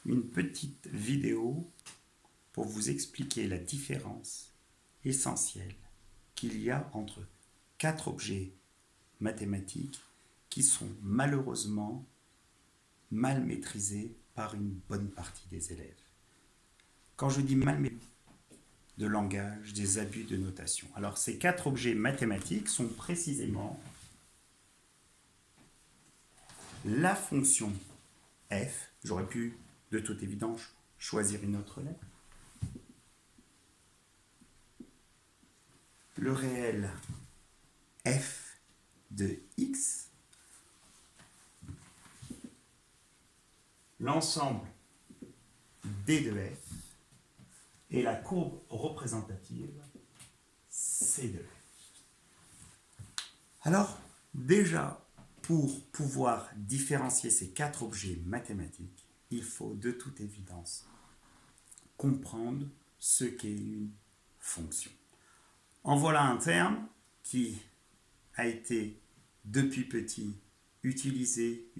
une petite vidéo pour vous expliquer la différence essentielle qu'il y a entre 4 objets mathématiques qui sont malheureusement mal maîtrisés par une bonne partie des élèves. Quand je dis mal maîtrisé de langage, des abus de notation. Alors ces 4 objets mathématiques sont précisément la fonction f, j'aurais pu de toute évidence choisir une autre lettre, le réel f de x, l'ensemble d de f et la courbe représentative c de f. Alors, déjà, pour pouvoir différencier ces 4 objets mathématiques, il faut de toute évidence comprendre ce qu'est une fonction. En voilà un terme qui a été depuis petit utilisé,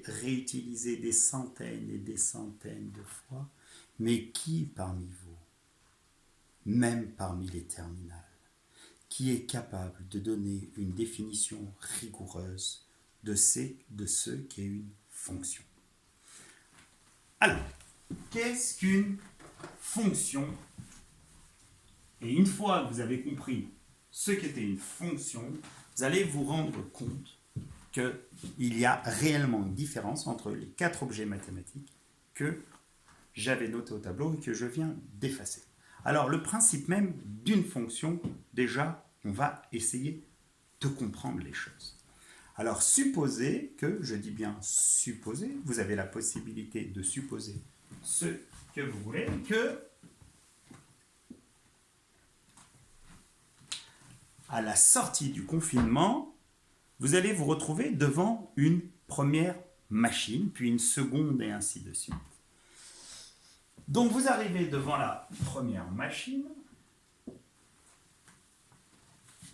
réutilisé des centaines et des centaines de fois, mais qui parmi vous, même parmi les terminales, qui est capable de donner une définition rigoureuse de ce qu'est une fonction? Alors, qu'est-ce qu'une fonction? Et une fois que vous avez compris ce qu'était une fonction, vous allez vous rendre compte qu'il y a réellement une différence entre les 4 objets mathématiques que j'avais notés au tableau et que je viens d'effacer. Alors, le principe même d'une fonction, déjà, on va essayer de comprendre les choses. Alors, supposez que, je dis bien supposer, vous avez la possibilité de supposer ce que vous voulez, que à la sortie du confinement, vous allez vous retrouver devant une première machine, puis une seconde et ainsi de suite. Donc vous arrivez devant la première machine,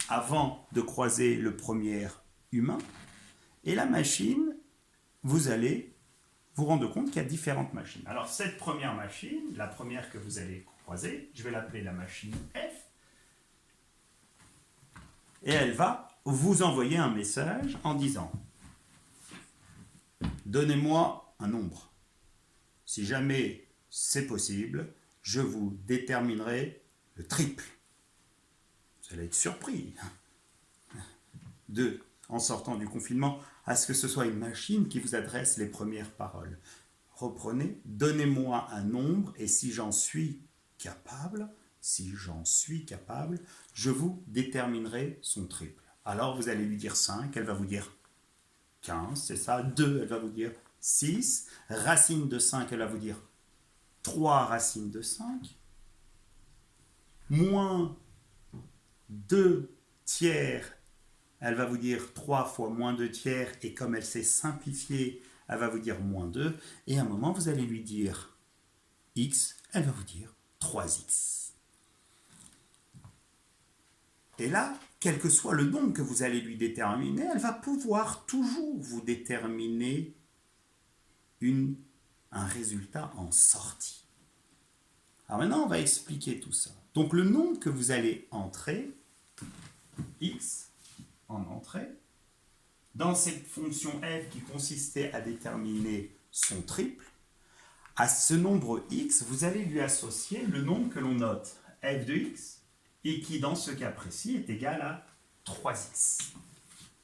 avant de croiser le premier humain, et la machine, vous allez vous rendre compte qu'il y a différentes machines. Alors cette première machine, la première que vous allez croiser, je vais l'appeler la machine F, et elle va vous envoyer un message en disant « Donnez-moi un nombre. Si jamais c'est possible, je vous déterminerai le triple. » Vous allez être surpris en sortant du confinement, à ce que ce soit une machine qui vous adresse les premières paroles. Reprenez, donnez-moi un nombre et si j'en suis capable, je vous déterminerai son triple. Alors vous allez lui dire 5, elle va vous dire 15, c'est ça, 2, elle va vous dire 6, racine de 5, elle va vous dire 3 racines de 5, moins 2 tiers, elle va vous dire 3 fois moins 2 tiers, et comme elle s'est simplifiée, elle va vous dire moins 2, et à un moment, vous allez lui dire x, elle va vous dire 3x. Et là, quel que soit le nombre que vous allez lui déterminer, elle va pouvoir toujours vous déterminer un résultat en sortie. Alors maintenant, on va expliquer tout ça. Donc le nombre que vous allez entrer, x, en entrée, dans cette fonction f qui consistait à déterminer son triple, à ce nombre x, vous allez lui associer le nombre que l'on note f de x, et qui dans ce cas précis est égal à 3x.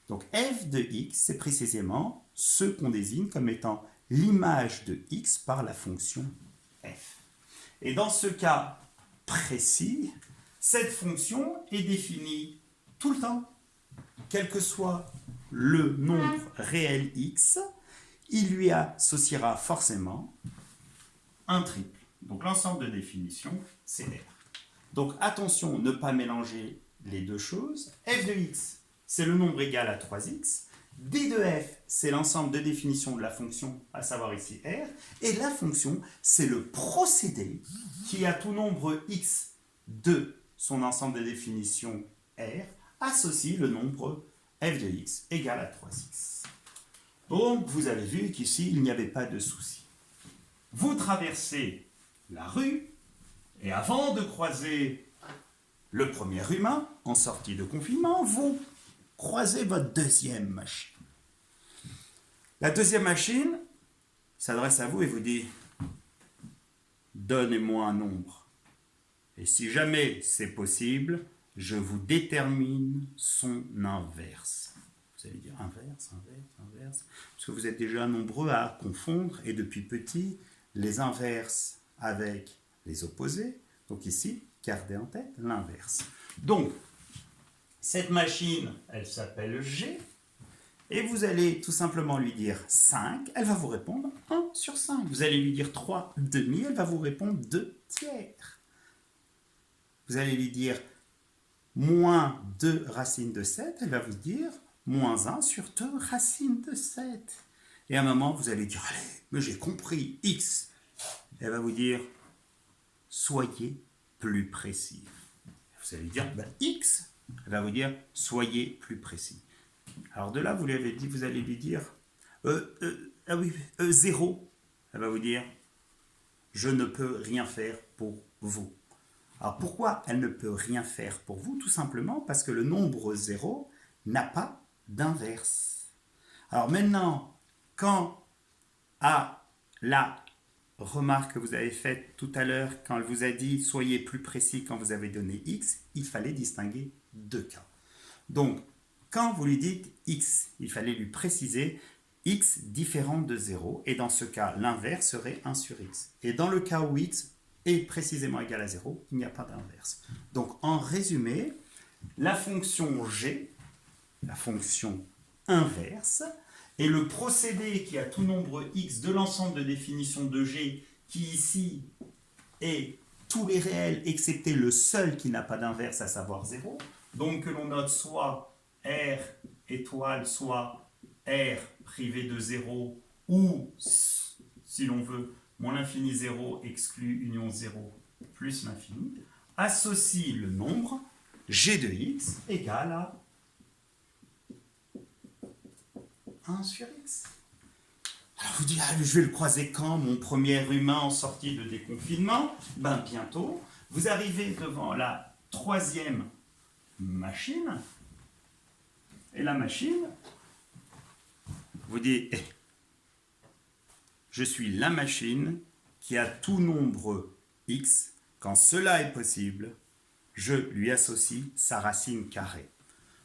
Donc f de x, c'est précisément ce qu'on désigne comme étant l'image de x par la fonction f. Et dans ce cas précis, cette fonction est définie tout le temps. Quel que soit le nombre réel x, il lui associera forcément un triple. Donc l'ensemble de définition, c'est R. Donc attention, ne pas mélanger les deux choses. F de x, c'est le nombre égal à 3x. D de f, c'est l'ensemble de définition de la fonction, à savoir ici R. Et la fonction, c'est le procédé qui, à tout nombre x de son ensemble de définition R, associe le nombre f de x égal à 3x. Donc, vous avez vu qu'ici, il n'y avait pas de souci. vous traversez la rue, et avant de croiser le premier humain en sortie de confinement, vous croisez votre deuxième machine. La deuxième machine s'adresse à vous et vous dit « Donnez-moi un nombre. Et si jamais c'est possible, je vous détermine son inverse. » Vous allez dire inverse, inverse, inverse. Parce que vous êtes déjà nombreux à confondre, et depuis petit, les inverses avec les opposés. Donc ici, gardez en tête l'inverse. Donc, cette machine, elle s'appelle G. Et vous allez tout simplement lui dire 5, elle va vous répondre 1 sur 5. Vous allez lui dire 3 demi, elle va vous répondre 2 tiers. Vous allez lui dire moins 2 racines de 7, elle va vous dire moins 1 sur 2 racines de 7. Et à un moment, vous allez dire, allez, mais j'ai compris, x. Elle va vous dire, soyez plus précis. Vous allez dire, ben, x. Elle va vous dire, soyez plus précis. Alors de là, vous allez lui dire, 0. Elle va vous dire, je ne peux rien faire pour vous. Alors pourquoi elle ne peut rien faire pour vous? Tout simplement parce que le nombre 0 n'a pas d'inverse. Alors maintenant, quand à la remarque que vous avez faite tout à l'heure, quand elle vous a dit soyez plus précis quand vous avez donné x, il fallait distinguer deux cas. Donc, quand vous lui dites x, il fallait lui préciser x différent de 0, et dans ce cas, l'inverse serait 1 sur x. Et dans le cas où x est précisément égal à 0, il n'y a pas d'inverse. Donc, en résumé, la fonction g, la fonction inverse, est le procédé qui a tout nombre x de l'ensemble de définition de g, qui ici est tous les réels excepté le seul qui n'a pas d'inverse, à savoir 0. Donc que l'on note soit R étoile, soit R privé de 0, ou, si l'on veut, moins l'infini 0 exclut union 0 plus l'infini, associe le nombre g de x égale à 1 sur x. Alors vous dites, je vais le croiser quand, mon premier humain en sortie de déconfinement? Ben bientôt. Vous arrivez devant la troisième machine, et la machine vous dit, je suis la machine qui a tout nombre x, quand cela est possible, je lui associe sa racine carrée.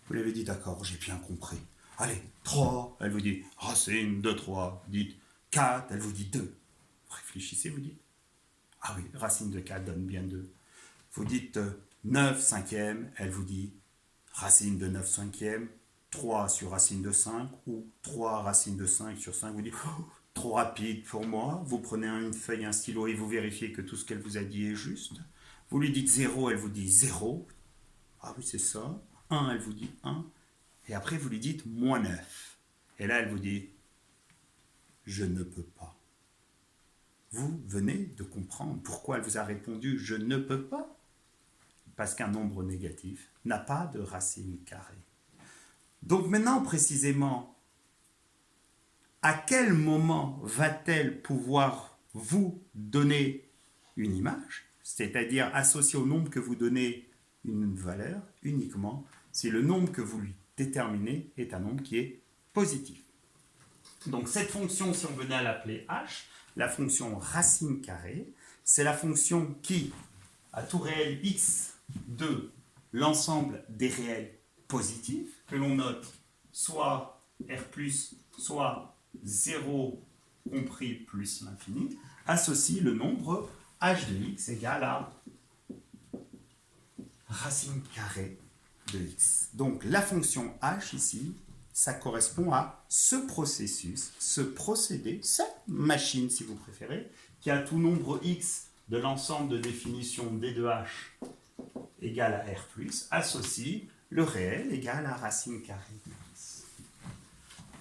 Vous l'avez dit, d'accord, j'ai bien compris. Allez, 3, elle vous dit racine de 3, vous dites 4, elle vous dit 2. Vous réfléchissez, vous dites, ah oui, racine de 4 donne bien 2. Vous dites 9 cinquième, elle vous dit racine de 9 cinquième, 3 sur racine de 5, ou 3 racines de 5 sur 5, vous dites, oh, trop rapide pour moi. Vous prenez une feuille, un stylo et vous vérifiez que tout ce qu'elle vous a dit est juste. Vous lui dites 0, elle vous dit 0. Ah oui, c'est ça. 1, elle vous dit 1. Et après, vous lui dites moins 9. Et là, elle vous dit, je ne peux pas. Vous venez de comprendre pourquoi elle vous a répondu, je ne peux pas. Parce qu'un nombre négatif n'a pas de racine carrée. Donc maintenant, précisément, à quel moment va-t-elle pouvoir vous donner une image, c'est-à-dire associer au nombre que vous donnez une valeur uniquement si le nombre que vous lui déterminez est un nombre qui est positif. Donc cette fonction, si on venait à l'appeler h, la fonction racine carrée, c'est la fonction qui, à tout réel x de l'ensemble des réels positifs, que l'on note soit R+, soit 0 compris plus l'infini, associe le nombre h de x égale à racine carrée de x. Donc la fonction h ici, ça correspond à ce processus, ce procédé, cette machine si vous préférez, qui a tout nombre x de l'ensemble de définition d de h égale à R+, associe le réel égale à racine carrée de x.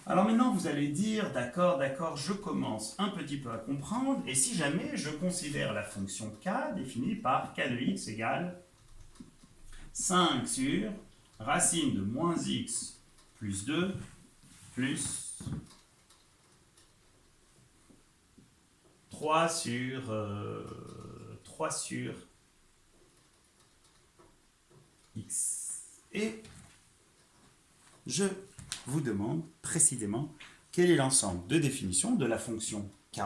Alors maintenant, vous allez dire, d'accord, je commence un petit peu à comprendre, et si jamais je considère la fonction k définie par k de x égale 5 sur racine de moins x plus 2 plus 3 sur 3 sur x. Et je vous demande précisément quel est l'ensemble de définition de la fonction k.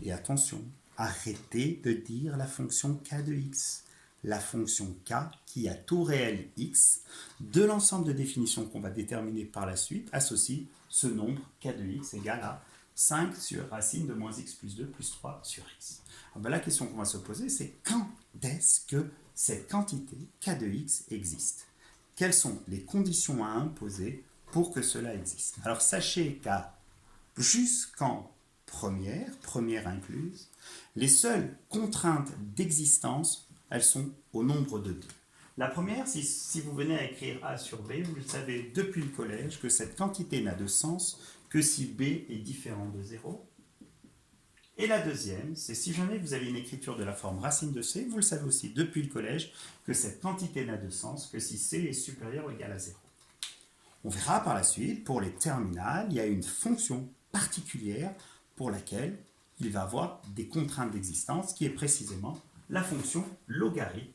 Et attention, arrêtez de dire la fonction k de x. La fonction k qui a tout réel x de l'ensemble de définitions qu'on va déterminer par la suite associe ce nombre k de x égale à 5 sur racine de moins x plus 2 plus 3 sur x. Alors, la question qu'on va se poser, c'est quand est-ce que cette quantité k de x existe? Quelles sont les conditions à imposer pour que cela existe? Alors sachez qu'à jusqu'en première incluse, les seules contraintes d'existence, elles sont au nombre de 2. La première, si vous venez à écrire A sur B, vous le savez depuis le collège que cette quantité n'a de sens que si B est différent de 0. Et la deuxième, c'est si jamais vous avez une écriture de la forme racine de C, vous le savez aussi depuis le collège que cette quantité n'a de sens que si C est supérieur ou égal à 0. On verra par la suite, pour les terminales, il y a une fonction particulière pour laquelle il va avoir des contraintes d'existence, qui est précisément la fonction logarithme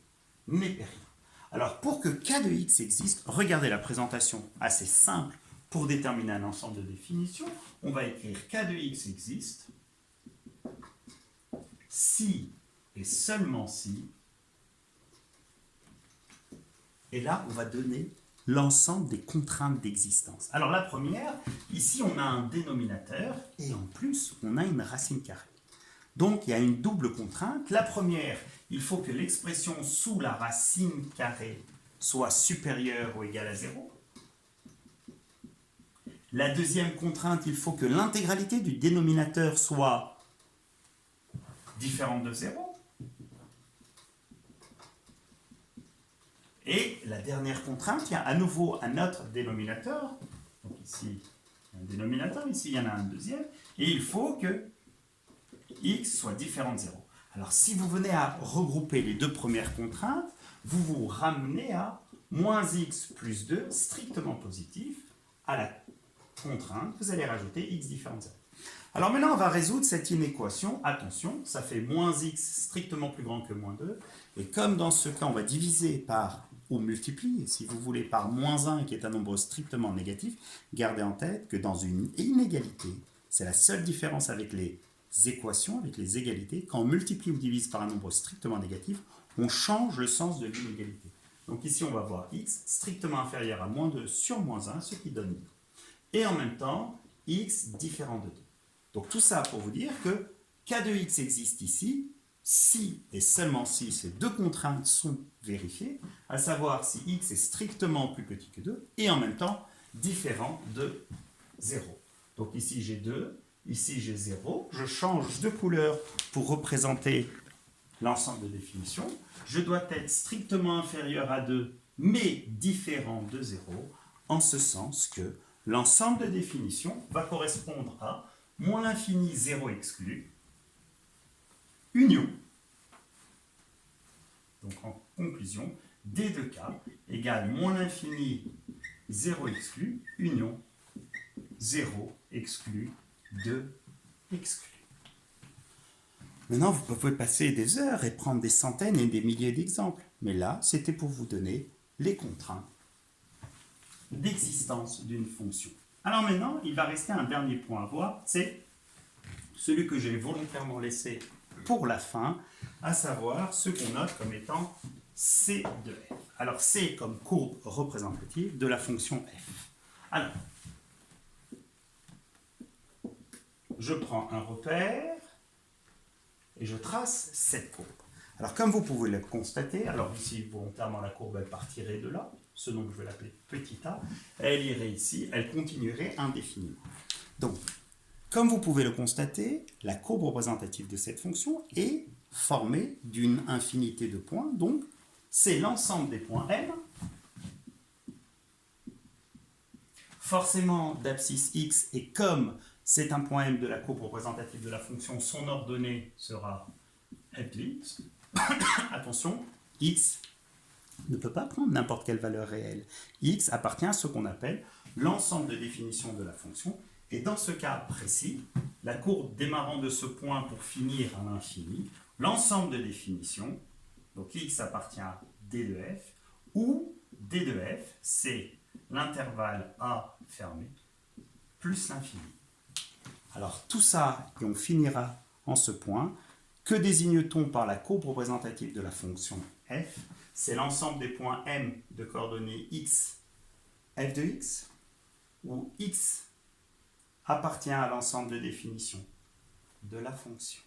népérien. Alors, pour que k de x existe, regardez la présentation assez simple pour déterminer un ensemble de définitions. On va écrire k de x existe si et seulement si, et là, on va donner l'ensemble des contraintes d'existence. Alors la première, ici on a un dénominateur et en plus on a une racine carrée. Donc il y a une double contrainte. La première, il faut que l'expression sous la racine carrée soit supérieure ou égale à 0. La deuxième contrainte, il faut que l'intégralité du dénominateur soit différente de 0. Et la dernière contrainte, il y a à nouveau un autre dénominateur. Donc ici, il y a un dénominateur, ici, il y en a un deuxième. Et il faut que x soit différent de 0. Alors, si vous venez à regrouper les deux premières contraintes, vous vous ramenez à moins x plus 2, strictement positif, à la contrainte, vous allez rajouter x différent de 0. Alors maintenant, on va résoudre cette inéquation. Attention, ça fait moins x strictement plus grand que moins 2. Et comme dans ce cas, on va diviser par ou multiplier, si vous voulez, par moins 1, qui est un nombre strictement négatif, gardez en tête que dans une inégalité, c'est la seule différence avec les équations, avec les égalités. Quand on multiplie ou divise par un nombre strictement négatif, on change le sens de l'inégalité. Donc ici, on va voir x strictement inférieur à moins 2 sur moins 1, ce qui donne 2. Et en même temps, x différent de 2. Donc tout ça pour vous dire que k de x existe ici, si et seulement si ces deux contraintes sont vérifiées, à savoir si x est strictement plus petit que 2 et en même temps différent de 0. Donc ici j'ai 2, ici j'ai 0. Je change de couleur pour représenter l'ensemble de définitions. Je dois être strictement inférieur à 2 mais différent de 0, en ce sens que l'ensemble de définitions va correspondre à moins l'infini 0 exclu, union. Donc en conclusion, d de k égale moins l'infini 0 exclu, union 0 exclu 2 exclu. Maintenant, vous pouvez passer des heures et prendre des centaines et des milliers d'exemples. Mais là, c'était pour vous donner les contraintes d'existence d'une fonction. Alors maintenant, il va rester un dernier point à voir, c'est celui que j'ai volontairement laissé pour la fin, à savoir ce qu'on note comme étant C de f. Alors C comme courbe représentative de la fonction f. Alors, je prends un repère et je trace cette courbe. Alors comme vous pouvez le constater, alors ici volontairement la courbe elle partirait de là, ce nom je vais l'appeler petit a, elle irait ici, elle continuerait indéfiniment. Donc, comme vous pouvez le constater, la courbe représentative de cette fonction est formée d'une infinité de points, donc c'est l'ensemble des points m, forcément d'abscisse x, et comme c'est un point m de la courbe représentative de la fonction, son ordonnée sera x. Attention, x ne peut pas prendre n'importe quelle valeur réelle. X appartient à ce qu'on appelle l'ensemble de définitions de la fonction, Et dans ce cas précis, la courbe démarrant de ce point pour finir à l'infini, l'ensemble de définitions, donc x appartient à d de f, où d de f, c'est l'intervalle a fermé plus l'infini. Alors tout ça, et on finira en ce point, que désigne-t-on par la courbe représentative de la fonction f? C'est l'ensemble des points m de coordonnées x, f de x, où x appartient à l'ensemble de définition de la fonction.